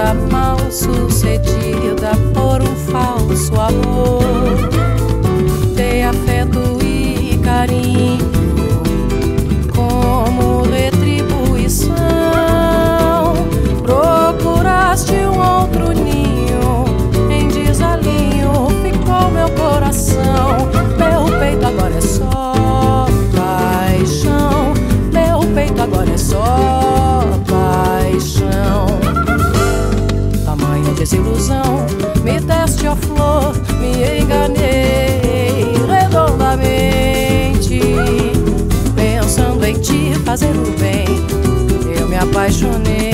vida mal sucedida por um falso amor. Dei afeto e carinho como retribuição. Procuraste um outro ninho, em desalinho ficou meu coração. Meu peito agora é só paixão. Meu peito agora é só paixão. Tamanha desilusão, me deste a flor, me enganei redondamente. Pensando em te fazer o bem, eu me apaixonei.